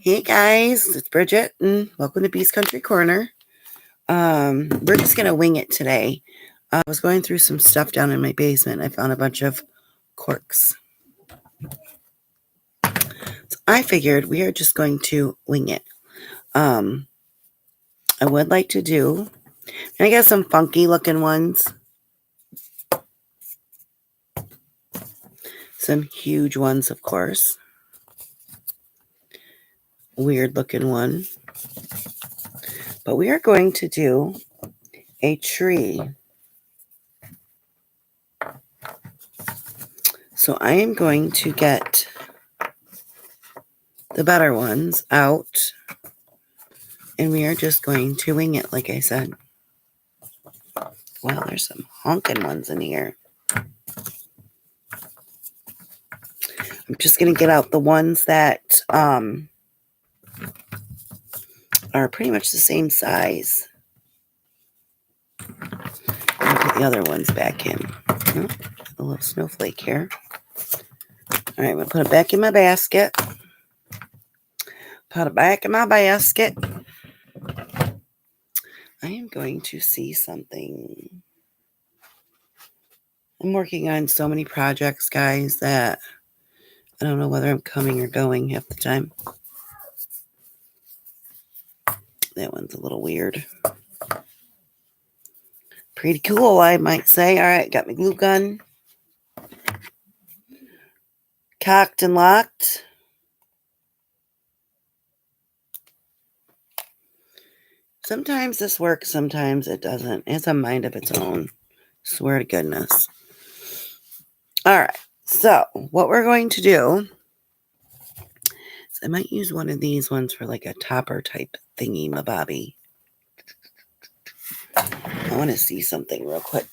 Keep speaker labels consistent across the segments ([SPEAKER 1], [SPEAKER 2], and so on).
[SPEAKER 1] Hey guys, it's Bridget and welcome to Beast Country Corner. We're just gonna wing it today. I was going through some stuff down in my basement. I found a bunch of corks. So I figured we are just going to wing it. I would like to do, and I got some funky looking ones. Some huge ones, of course. Weird looking one. But we are going to do a tree. So I am going to get the better ones out, and we are just going to wing it, like I said. Wow, there's some honking ones in here. I'm just going to get out the ones that are pretty much the same size. I'll put the other ones back in. Oh, a little snowflake here. All right, I'm going to put it back in my basket. Put it back in my basket. I am going to see something. I'm working on so many projects, guys, that I don't know whether I'm coming or going half the time. That one's a little weird. Pretty cool, I might say. All right, got my glue gun. Cocked and locked. Sometimes this works, sometimes it doesn't. It's a mind of its own. Swear to goodness. All right, so what we're going to do is I might use one of these ones for like a topper type thingy mabobby. I want to see something real quick.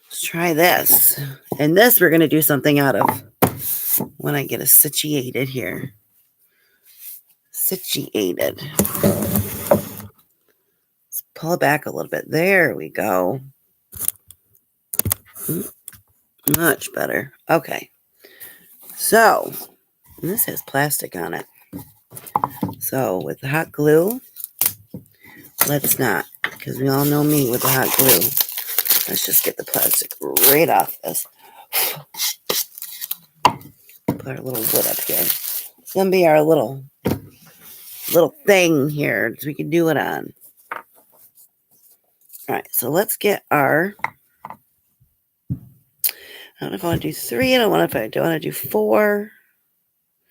[SPEAKER 1] Let's try this. And this we're going to do something out of when I get it situated here. Situated. Let's pull it back a little bit. There we go. Much better. Okay. So, this has plastic on it. So, with the hot glue, let's not, because we all know me with the hot glue. Let's just get the plastic right off this. Put our little wood up here. It's going to be our little thing here so we can do it on. All right, so let's get our, I don't know if I want to do 3. I don't know if I want to do 4.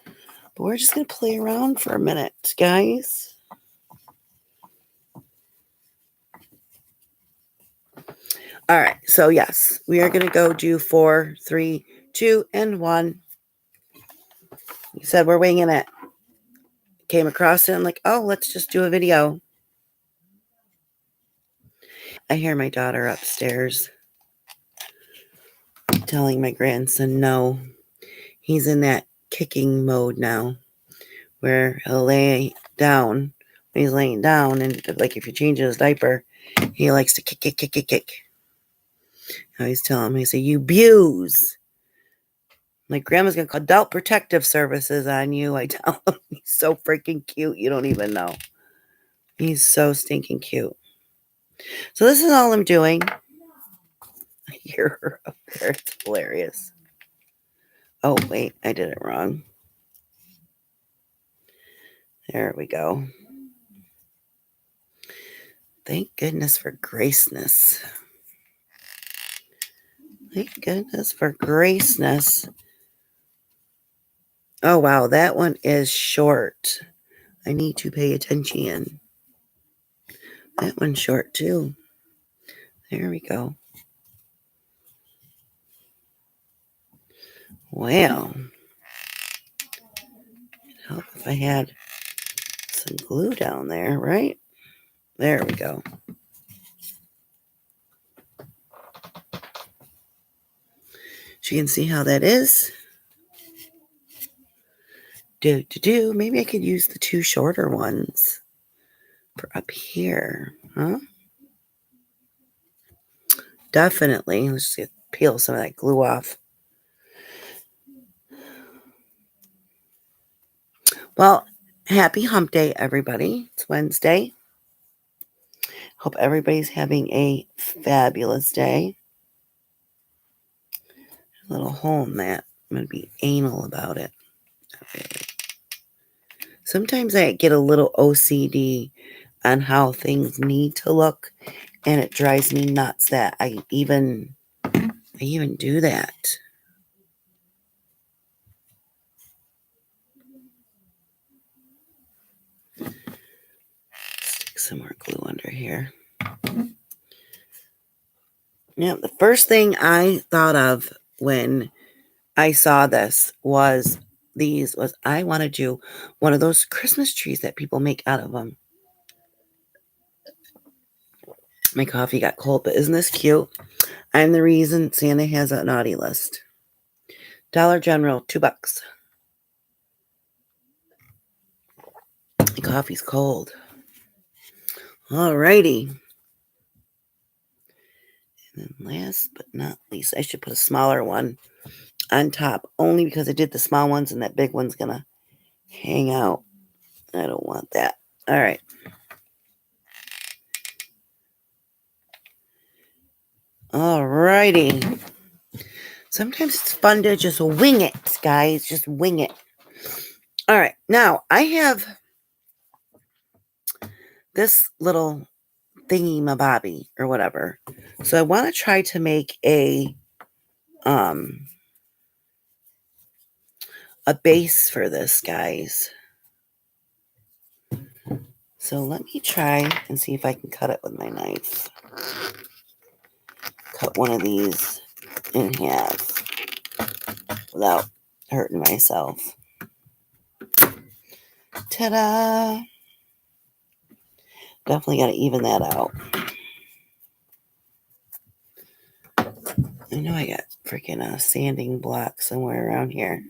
[SPEAKER 1] But we're just going to play around for a minute, guys. All right, so yes, we are going to go do 4, 3, 2, and 1. You said we're winging it. Came across it, I'm like, oh, let's just do a video. I hear my daughter upstairs telling my grandson no. He's in that kicking mode now where he'll lay down. When he's laying down, and like if you change his diaper, he likes to kick. I always tell him, I say, you abuse. My grandma's going to call Adult Protective Services on you. I tell him he's so freaking cute. You don't even know. He's so stinking cute. So this is all I'm doing. I hear her up there. It's hilarious. Oh, wait. I did it wrong. There we go. Thank goodness for graceness. Thank goodness for graceness. Oh, wow. That one is short. I need to pay attention. That one's short, too. There we go. Well, it'd help if I had some glue down there, right? There we go. So you can see how that is. Maybe I could use the 2 shorter ones for up here, huh? definitely. Let's just peel some of that glue off. Well, happy hump day, everybody. It's Wednesday. Hope everybody's having a fabulous day. A little hole in that. I'm going to be anal about it. Sometimes I get a little OCD on how things need to look, and it drives me nuts that I even do that. Stick some more glue under here. Yeah, the first thing I thought of when I saw this was I want to do one of those Christmas trees that people make out of them. My coffee got cold, but isn't this cute? I'm the reason Santa has a naughty list. Dollar General, $2. My coffee's cold. Alrighty. And then last but not least, I should put a smaller one on top, only because I did the small ones and that big one's gonna hang out. I don't want that. All right. Alrighty. Sometimes it's fun to just wing it, guys. Just wing it. All right. Now, I have this little thingy-mabobby or whatever. So I want to try to make a base for this, guys. So let me try and see if I can cut it with my knife. Cut one of these in half without hurting myself. Ta-da! Definitely got to even that out. I know I got freaking sanding block somewhere around here.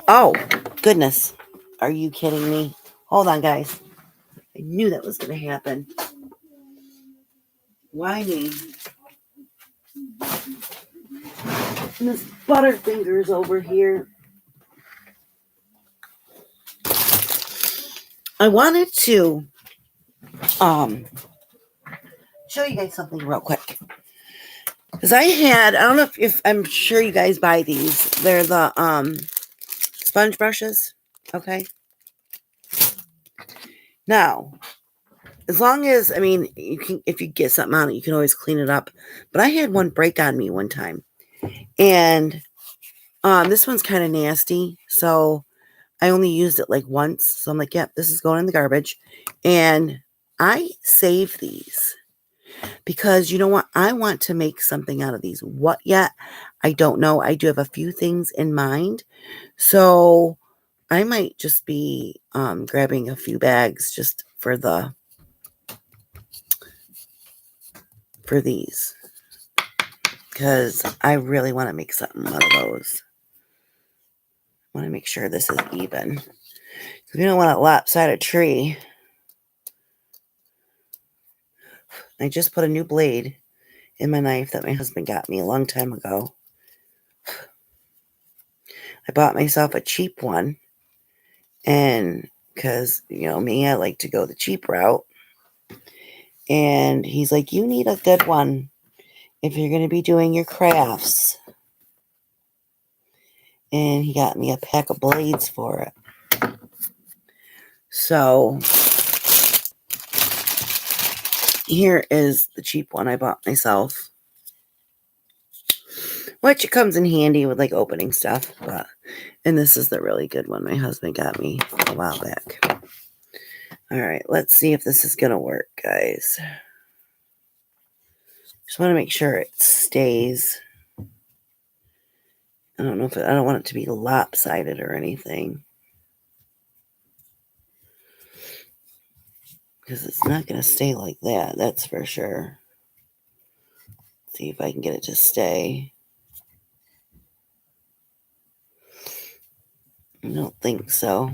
[SPEAKER 1] Oh, goodness. Are you kidding me? Hold on, guys. I knew that was going to happen. Why me? And this Butterfingers over here. I wanted to show you guys something real quick. Because I don't know if I'm sure you guys buy these. They're the sponge brushes. Okay. Now, as long as, you can, if you get something on it, you can always clean it up. But I had one break on me one time. And this one's kind of nasty. So I only used it like once. So I'm like, yep, this is going in the garbage. And I save these. Because you know what? I want to make something out of these. What yet? I don't know. I do have a few things in mind. So I might just be grabbing a few bags just for these. Because I really want to make something out of those. I want to make sure this is even. Because we don't want a lopsided tree. I just put a new blade in my knife that my husband got me a long time ago. I bought myself a cheap one. And because, me, I like to go the cheap route. And he's like, you need a good one if you're going to be doing your crafts. And he got me a pack of blades for it. So here is the cheap one I bought myself. Which it comes in handy with like opening stuff. And this is the really good one my husband got me a while back. All right, let's see if this is going to work, guys. Just want to make sure it stays. I don't want it to be lopsided or anything. Because it's not going to stay like that, that's for sure. Let's see if I can get it to stay. I don't think so.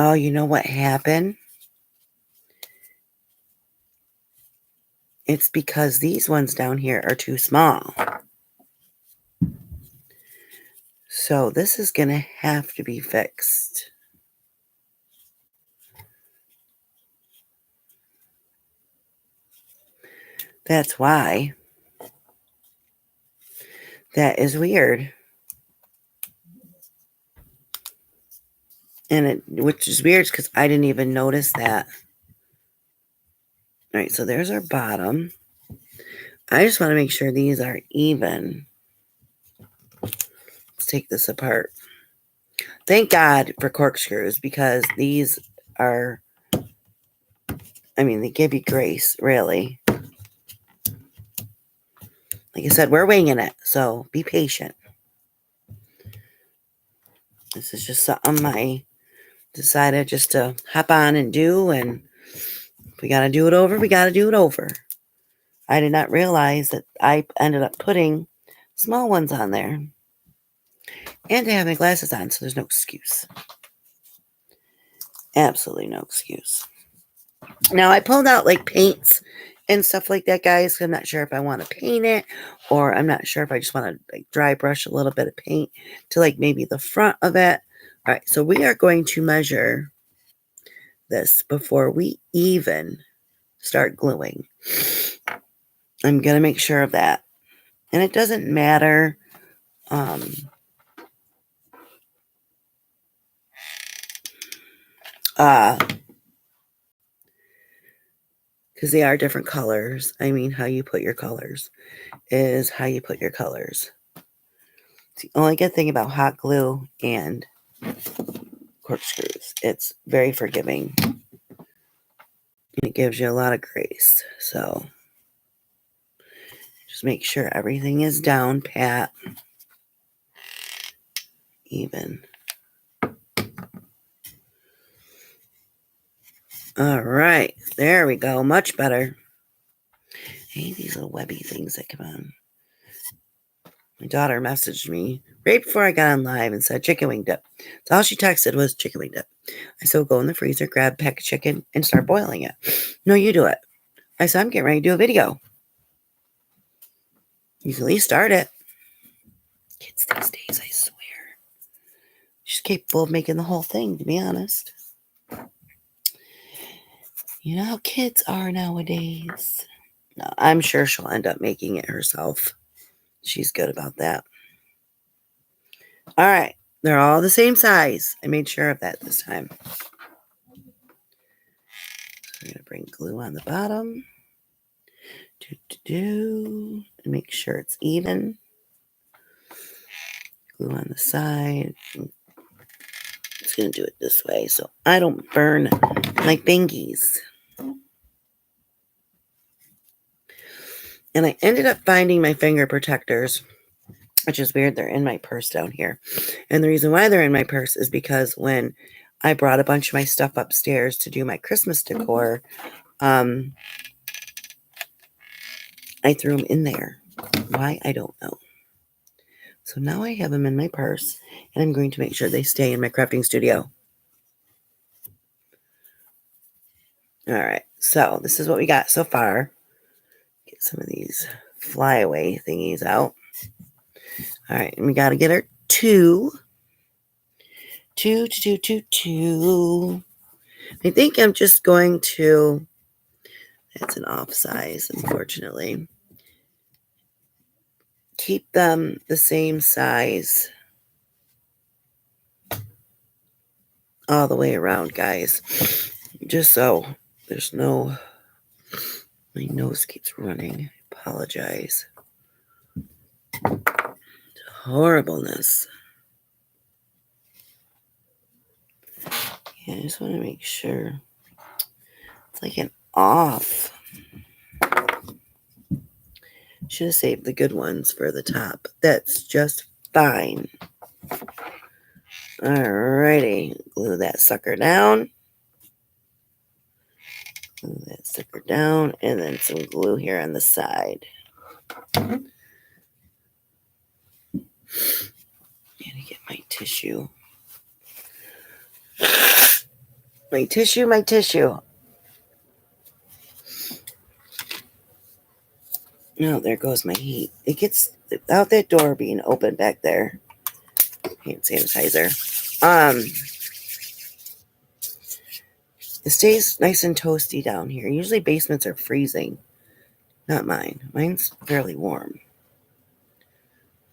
[SPEAKER 1] Oh, you know what happened? It's because these ones down here are too small. So this is going to have to be fixed. That's why. That is weird. And which is weird because I didn't even notice that. All right, so there's our bottom. I just want to make sure these are even. Let's take this apart. Thank God for corkscrews because these are, I mean, they give you grace, really. Like I said, we're winging it, so be patient. This is just something I decided just to hop on and do, and if we got to do it over, we got to do it over. I did not realize that I ended up putting small ones on there. And I have my glasses on, so there's no excuse. Absolutely no excuse. Now, I pulled out like paints and stuff like that, guys. I'm not sure if I want to paint it, or I'm not sure if I just want to like dry brush a little bit of paint to like maybe the front of it. All right, so we are going to measure this before we even start gluing. I'm going to make sure of that. And it doesn't matter because they are different colors. I mean, how you put your colors is how you put your colors. It's the only good thing about hot glue and corkscrews. It's very forgiving. It gives you a lot of grace. So just make sure everything is down pat, even. All right, there we go. Much better. I hate these little webby things that come on. My daughter messaged me right before I got on live and said chicken wing dip. So all she texted was chicken wing dip. I said, go in the freezer, grab a pack of chicken, and start boiling it. No, you do it. I said, I'm getting ready to do a video. You can at least start it. Kids these days, I swear. She's capable of making the whole thing, to be honest. You know how kids are nowadays. No, I'm sure she'll end up making it herself. She's good about that. All right. They're all the same size. I made sure of that this time. I'm going to bring glue on the bottom. And make sure it's even. Glue on the side. It's going to do it this way so I don't burn my bingies. And I ended up finding my finger protectors, which is weird. They're in my purse down here. And the reason why they're in my purse is because when I brought a bunch of my stuff upstairs to do my Christmas decor, I threw them in there. Why? I don't know. So now I have them in my purse, and I'm going to make sure they stay in my crafting studio. All right. So this is what we got so far. Get some of these flyaway thingies out. All right. And we got to get our two. I think I'm just going to, that's an off size, unfortunately. Keep them the same size all the way around, guys. Just so there's no, my nose keeps running. I apologize. Horribleness. Yeah, I just want to make sure it's like an off. Should have saved the good ones for the top. That's just fine. Alrighty, glue that sucker down. Glue that sucker down, and then some glue here on the side. I'm gonna get my tissue. My tissue, my tissue. No, there goes my heat. It gets out that door being open back there. Hand sanitizer. It stays nice and toasty down here. Usually basements are freezing. Not mine. Mine's fairly warm.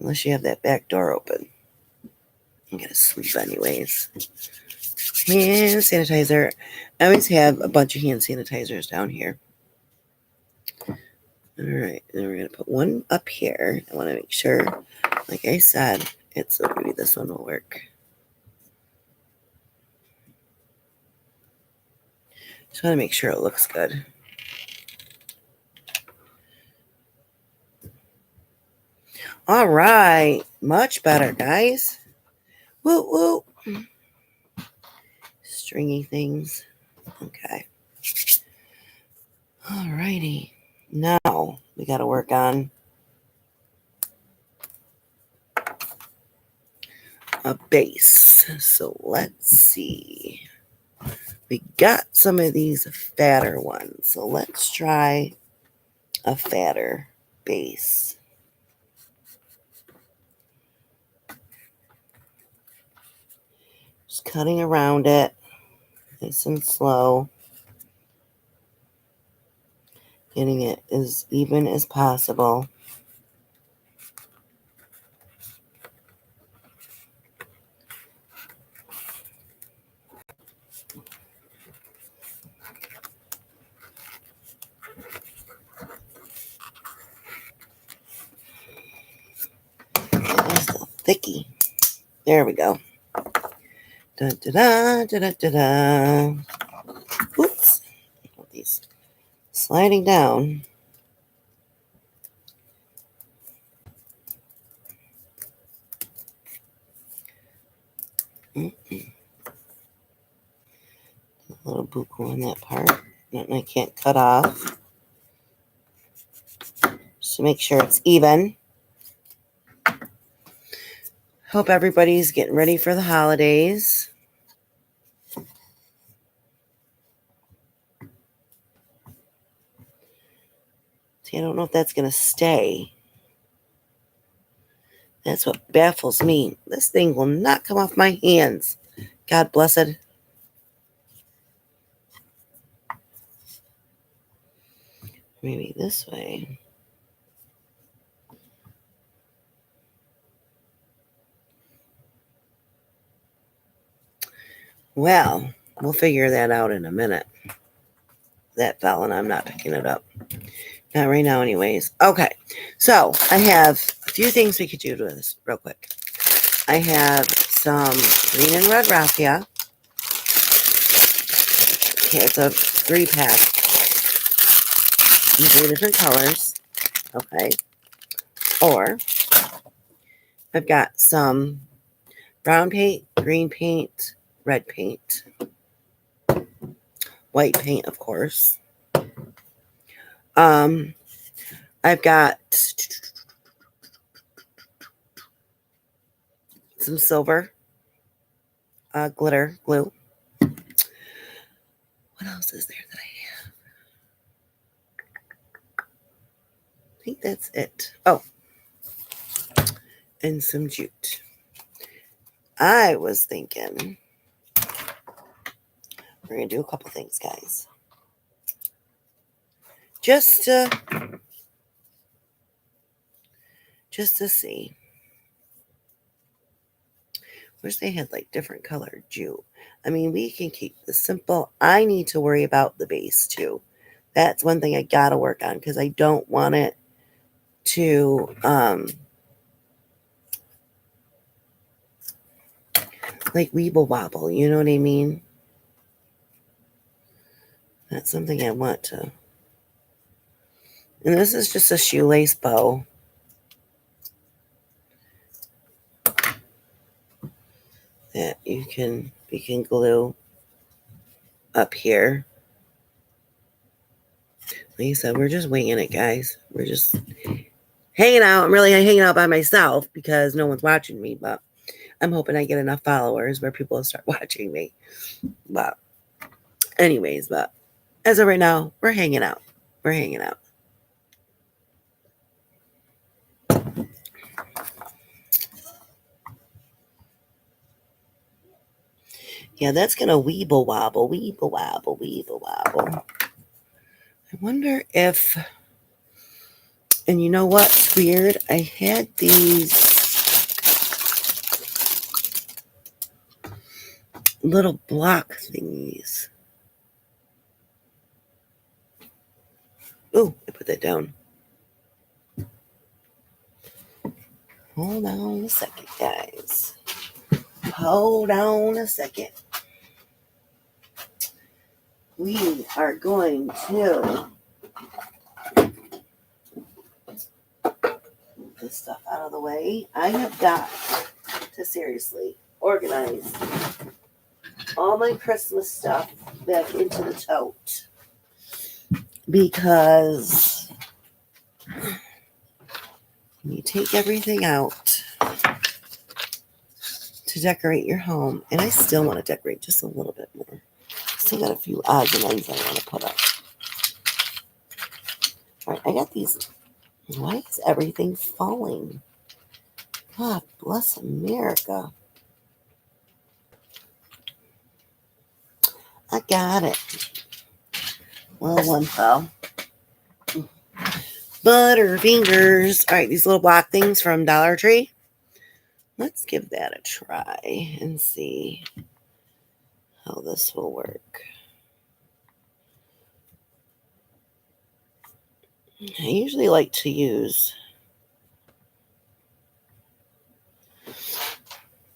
[SPEAKER 1] Unless you have that back door open. I'm gonna sleep anyways. Hand sanitizer. I always have a bunch of hand sanitizers down here. Alright, then we're gonna put one up here. I want to make sure, like I said, it's so maybe this one will work. Just want to make sure it looks good. All right, much better, guys. Woo woo. Stringy things. Okay. All righty. Now we got to work on a base. So let's see. We got some of these fatter ones. So let's try a fatter base. Just cutting around it. Nice and slow. Getting it as even as possible. That's the thicky. There we go. Da da da da da da da. Oops. These sliding down. A little buku on that part. That I can't cut off. Just to make sure it's even. Hope everybody's getting ready for the holidays. See, I don't know if that's going to stay. That's what baffles me. This thing will not come off my hands. God bless it. Maybe this way. Well, we'll figure that out in a minute. That fell and I'm not picking it up. Not right now anyways. Okay, so I have a few things we could do to this real quick. I have some green and red raffia. Okay, it's a 3-pack. In 3 different colors. Okay. Or I've got some brown paint, green paint, red paint, white paint, of course. I've got some silver glitter glue. What else is there that I have? I think that's it. Oh, and some jute. I was thinking we're going to do a couple things, guys. Just to see. Wish they had like different colored jute. I mean, we can keep this simple. I need to worry about the base too. That's one thing I got to work on because I don't want it to like weeble wobble. You know what I mean? That's something I want to. And this is just a shoelace bow. That we can glue up here. Like I said, we're just winging it, guys. We're just hanging out. I'm really hanging out by myself because no one's watching me, but I'm hoping I get enough followers where people will start watching me. But Anyways, but as of right now, we're hanging out. We're hanging out. Yeah, that's going to weeble wobble, weeble wobble, weeble wobble. I wonder if, and you know what's weird? I had these little block thingies. Oh, I put that down. Hold on a second, guys. Hold on a second. We are going to put this stuff out of the way. I have got to seriously organize all my Christmas stuff back into the tote because when you take everything out to decorate your home, and I still want to decorate just a little bit more. Still got a few odds and ends I want to put up. All right, I got these. Why is everything falling? God bless America. I got it. Well, one fell. Butterfingers. All right, these little block things from Dollar Tree. Let's give that a try and see how this will work. I usually like to use...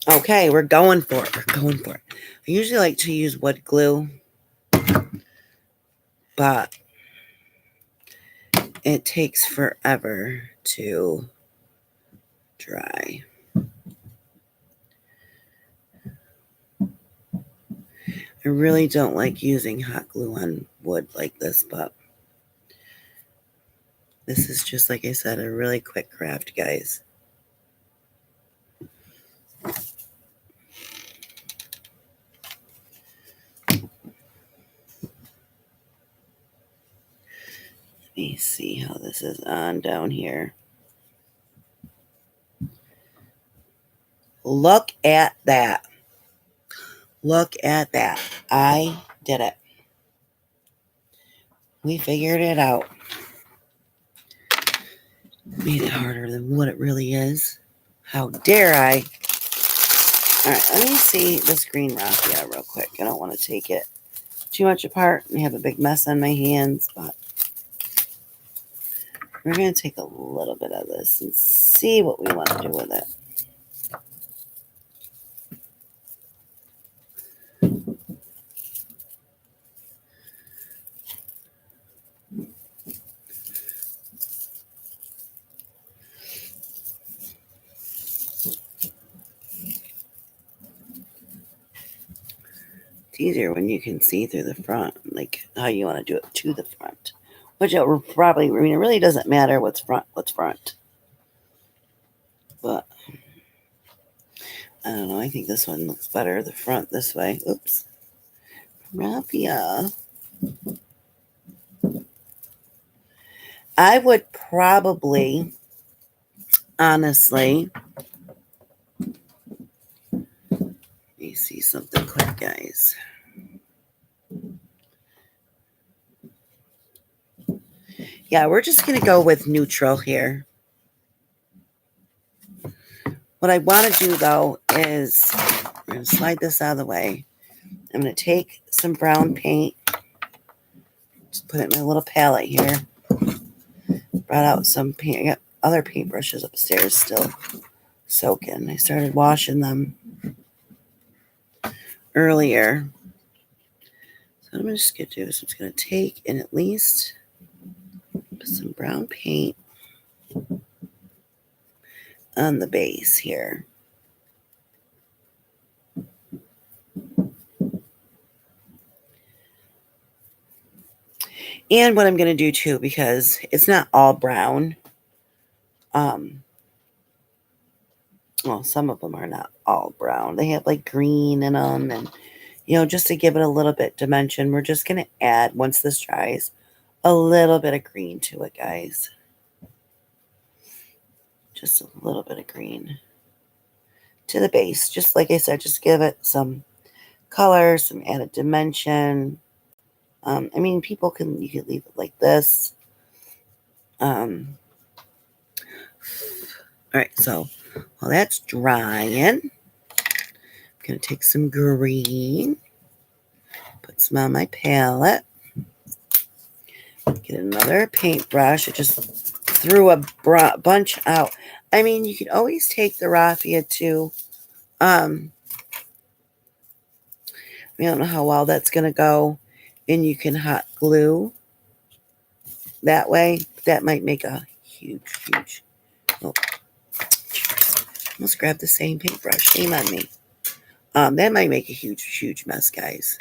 [SPEAKER 1] Okay, we're going for it. We're going for it. I usually like to use wood glue, but it takes forever to dry. I really don't like using hot glue on wood like this, but this is just, like I said, a really quick craft, guys. Let me see how this is on down here. Look at that. Look at that. I did it. We figured it out. Made it harder than what it really is. How dare I? All right, let me see this green raffia real quick. I don't want to take it too much apart and have a big mess on my hands, but we're going to take a little bit of this and see what we want to do with it. It's easier when you can see through the front, like how you want to do it to the front. Which it probably, I mean, it really doesn't matter what's front, But I don't know. I think this one looks better, the front this way. Oops. Raffia. I would probably, honestly, let me see something quick, guys. Yeah, we're just going to go with neutral here. What I want to do, though, is I'm going to slide this out of the way. I'm going to take some brown paint. Just put it in my little palette here. Brought out some paint. I got other paintbrushes upstairs still soaking. I started washing them earlier. So what I'm just going to do is I'm just going to take and at least put some brown paint on the base here. And what I'm going to do too, because it's not all brown. Well, some of them are not all brown. They have like green in them and, just to give it a little bit dimension, we're just going to add, once this dries, a little bit of green to it, guys. Just a little bit of green to the base. Just like I said, just give it some color, some added dimension. I mean, you can leave it like this. All right, so while that's drying, I'm going to take some green, put some on my palette, get another paintbrush. I just threw a bunch out. I mean, you could always take the raffia too. I don't know how well that's going to go, and you can hot glue that way. That might make a huge, oh, almost grabbed the same paintbrush. Shame on me. That might make a huge mess, guys.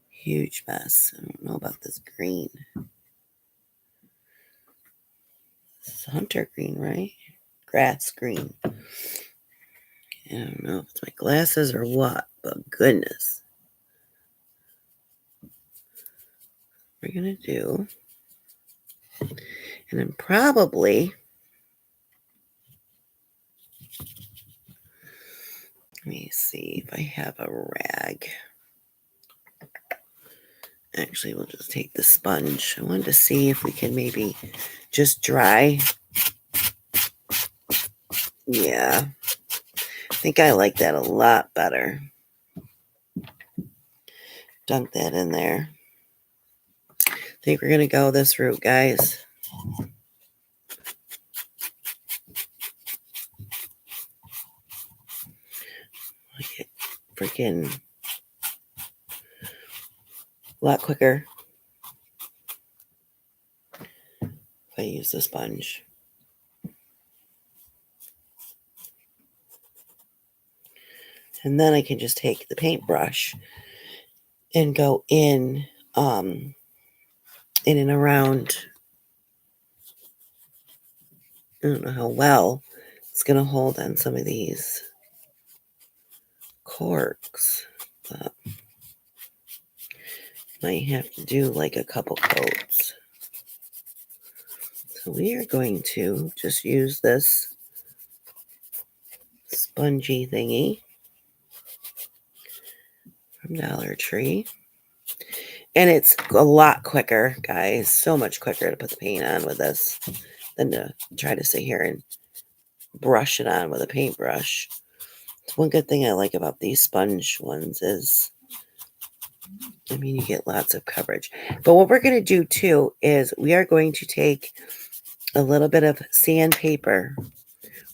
[SPEAKER 1] Huge mess. I don't know about this green. It's hunter green, right? Grass green. I don't know if it's my glasses or what, but goodness. We're going to do, and then probably, let me see if I have a rag. Actually, we'll just take the sponge. I wanted to see if we can maybe just dry. Yeah. I think I like that a lot better. Dunk that in there. I think we're going to go this route, guys. Like freaking a lot quicker if I use the sponge. And then I can just take the paintbrush and go in and around. I don't know how well it's going to hold on some of these corks, but might have to do like a couple coats. So we are going to just use this spongy thingy from Dollar Tree. And it's a lot quicker, guys. So much quicker to put the paint on with this than to try to sit here and brush it on with a paintbrush. One good thing I like about these sponge ones is, I mean, you get lots of coverage. But what we're going to do too is we are going to take a little bit of sandpaper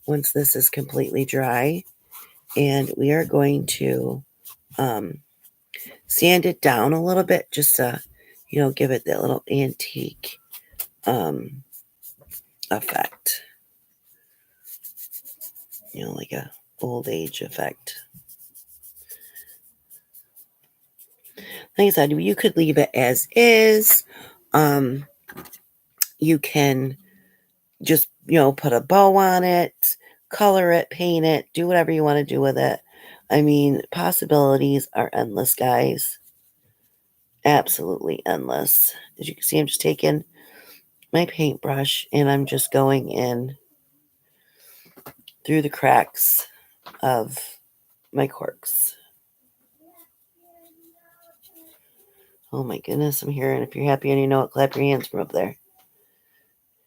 [SPEAKER 1] once this is completely dry, and we are going to sand it down a little bit just to, give it that little antique effect. Like a old age effect. Like I said, you could leave it as is. You can just, put a bow on it, color it, paint it, do whatever you want to do with it. I mean, possibilities are endless, guys. Absolutely endless. As you can see, I'm just taking my paintbrush and I'm just going in through the cracks of my corks. Oh my goodness, I'm hearing, if you're happy and you know it, clap your hands from up there.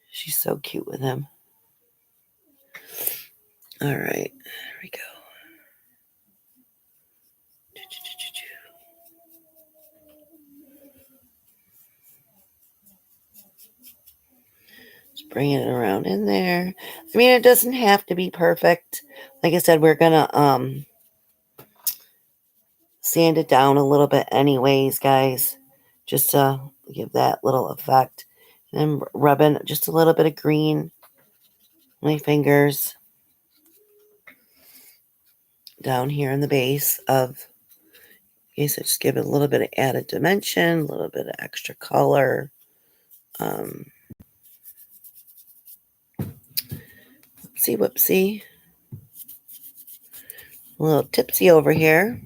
[SPEAKER 1] She's so cute with him. All right, there we go. Just bringing it around in there. I mean, it doesn't have to be perfect. Like I said, we're gonna sand it down a little bit anyways, guys, just to give that little effect. And then rubbing just a little bit of green on my fingers down here in the base of, okay, so just give it a little bit of added dimension, a little bit of extra color. Whoopsie. A little tipsy over here.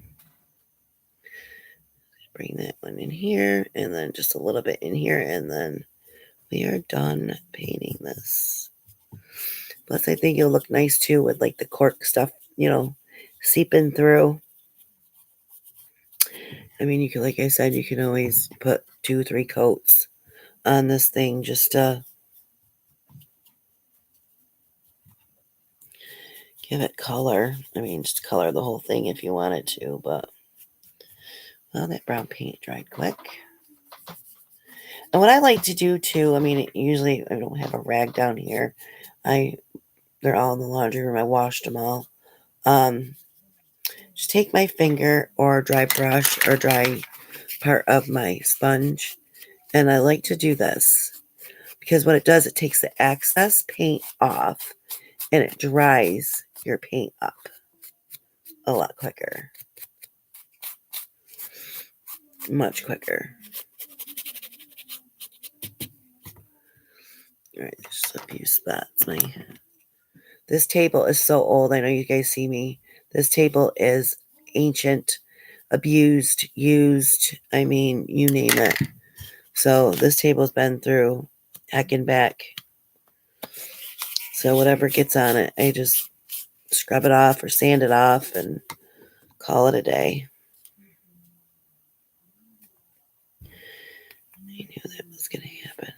[SPEAKER 1] Bring that one in here, and then just a little bit in here, and then we are done painting this. Plus, I think it'll look nice too with like the cork stuff, seeping through. I mean, you can, like I said, you can always put 2-3 coats on this thing just to give it color. I mean, just color the whole thing if you wanted to, but well, that brown paint dried quick. And what I like to do too, I mean, usually I don't have a rag down here. They're all in the laundry room. I washed them all. Just take my finger or dry brush or dry part of my sponge, and I like to do this because what it does, it takes the excess paint off and it dries your paint up a lot quicker. Much quicker. All right, just a few spots. This table is so old. I know you guys see me. This table is ancient, abused, used. I mean, you name it. So this table's been through heck and back. So whatever gets on it, I just scrub it off or sand it off and call it a day. I knew that was going to happen.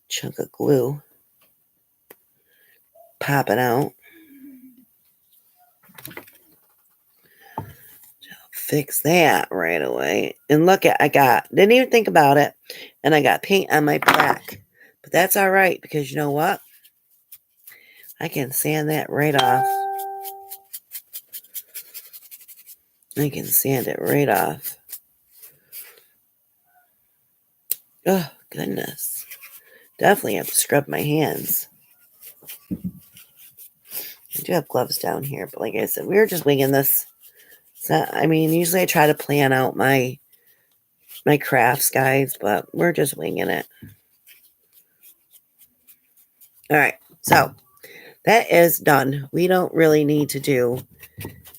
[SPEAKER 1] Chunk of glue popping out. Fix that right away. And look at, didn't even think about it. And I got paint on my black. But that's all right because you know what? I can sand that right off. I can sand it right off. Oh, goodness. Definitely have to scrub my hands. I do have gloves down here, but like I said, we were just winging this. So, I mean, usually I try to plan out my crafts, guys, but we're just winging it. All right, so that is done. We don't really need to do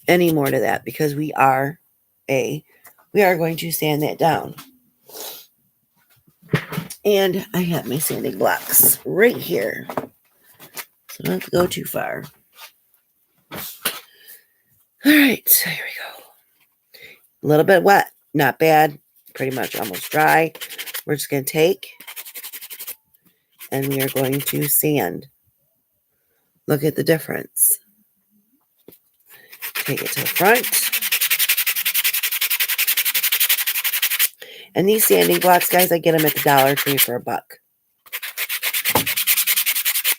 [SPEAKER 1] any more to that because we are going to sand that down. And I have my sanding blocks right here. So I don't have to go too far. All right, here we go. A little bit wet, not bad. Pretty much almost dry. We're just going to take and we are going to sand. Look at the difference. Take it to the front. And these sanding blocks, guys, I get them at the Dollar Tree for $1.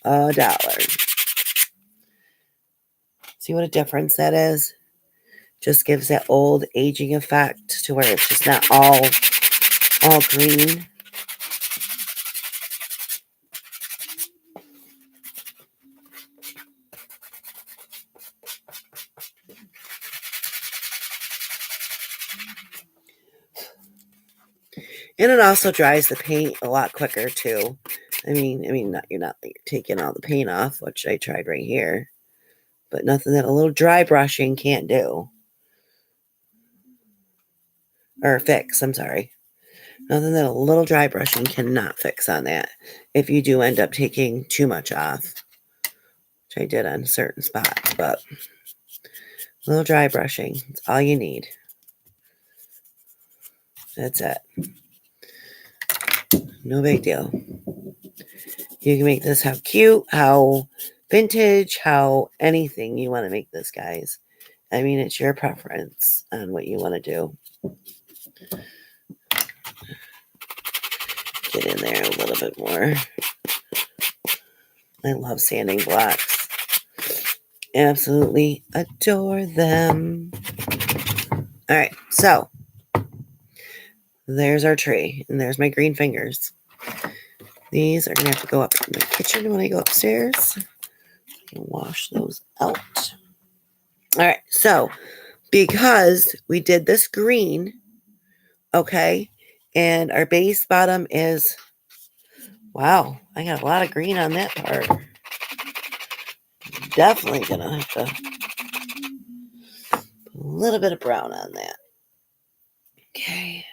[SPEAKER 1] $1. See what a difference that is? Just gives that old aging effect to where it's just not all green. And it also dries the paint a lot quicker too. I mean, you're not taking all the paint off, which I tried right here, but nothing that a little dry brushing can't do. Or fix, I'm sorry. Nothing that a little dry brushing cannot fix on that if you do end up taking too much off, which I did on certain spots, but a little dry brushing, it's all you need. That's it. No big deal. You can make this how cute, how vintage, how anything you want to make this, guys. I mean, it's your preference on what you want to do. Get in there a little bit more. I love sanding blocks. Absolutely adore them. All right, so there's our tree, and there's my green fingers. These are going to have to go up in the kitchen when I go upstairs. I can wash those out. All right, so because we did this green, okay, and our base bottom is, wow, I got a lot of green on that part. Definitely going to have to put a little bit of brown on that. Okay.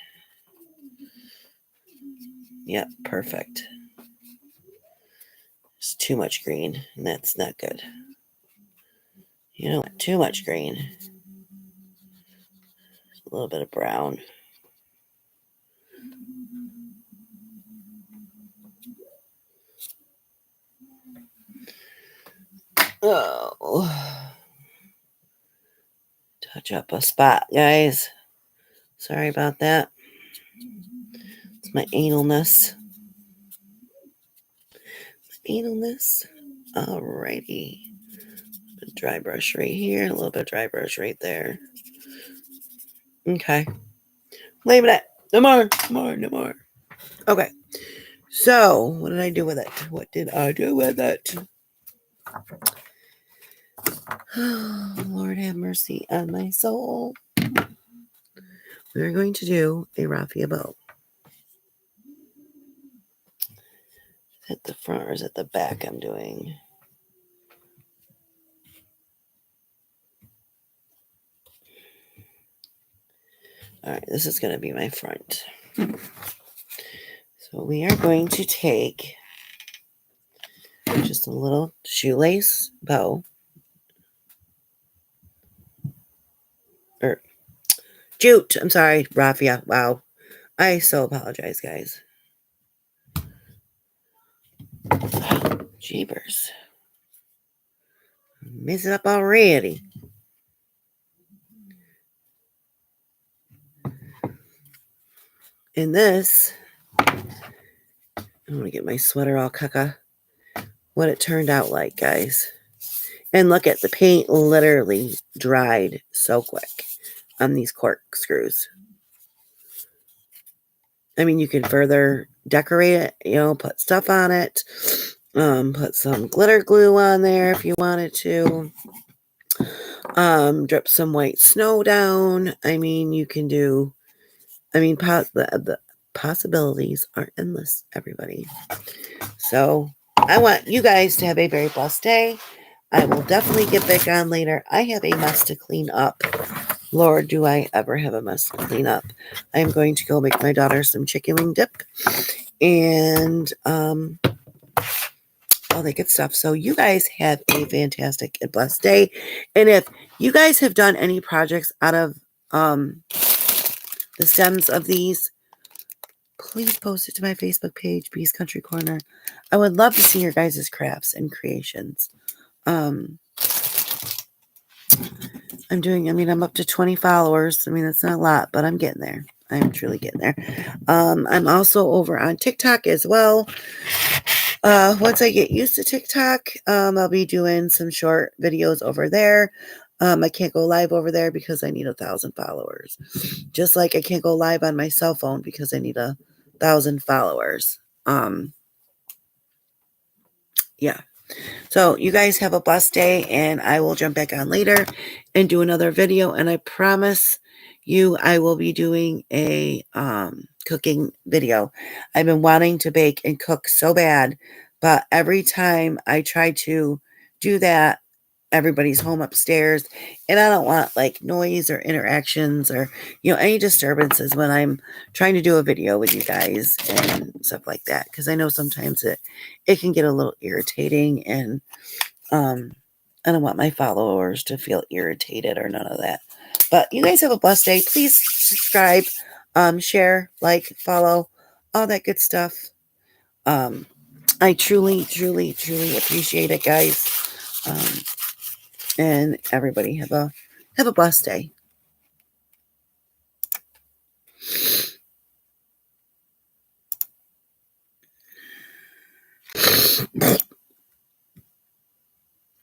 [SPEAKER 1] Yep, perfect. It's too much green, and that's not good. You don't want too much green. A little bit of brown. Oh. Touch up a spot, guys. Sorry about that. It's my analness. Alrighty. A dry brush right here, a little bit of dry brush right there. Okay. Leave it at no more. Okay. So, what did I do with it? Oh, Lord have mercy on my soul. We're going to do a raffia bow. Is it the front or is it the back I'm doing? All right, this is going to be my front. So we are going to take just a little shoelace bow. Or jute. I'm sorry, raffia. Wow. I so apologize, guys. Jeepers. Mess it up already. In this, I'm going to get my sweater all caca. What it turned out like, guys. And look at the paint literally dried so quick on these cork screws. I mean, you can further decorate it, put stuff on it. Put some glitter glue on there if you wanted to. Drip some white snow down. I mean, you can do, the possibilities are endless, everybody. So I want you guys to have a very blessed day. I will definitely get back on later. I have a mess to clean up. Lord, do I ever have a mess to clean up. I'm going to go make my daughter some chicken wing dip and all that good stuff. So you guys have a fantastic and blessed day. And if you guys have done any projects out of the stems of these, please post it to my Facebook page, Bee's Country Corner. I would love to see your guys' crafts and creations. I'm up to 20 followers. That's not a lot, but I'm getting there. I'm truly getting there. I'm also over on TikTok as well. Once I get used to TikTok, I'll be doing some short videos over there. I can't go live over there because I need 1,000 followers. Just like I can't go live on my cell phone because I need 1,000 followers. Yeah. So you guys have a blessed day, and I will jump back on later and do another video. And I promise you, I will be doing a cooking video. I've been wanting to bake and cook so bad, but every time I try to do that, everybody's home upstairs, and I don't want noise or interactions or any disturbances when I'm trying to do a video with you guys and stuff like that, because I know sometimes it can get a little irritating, and I don't want my followers to feel irritated or none of that. But you guys have a blessed day. Please subscribe, share, follow, all that good stuff. I truly, truly, truly appreciate it, guys. And everybody have a blessed day.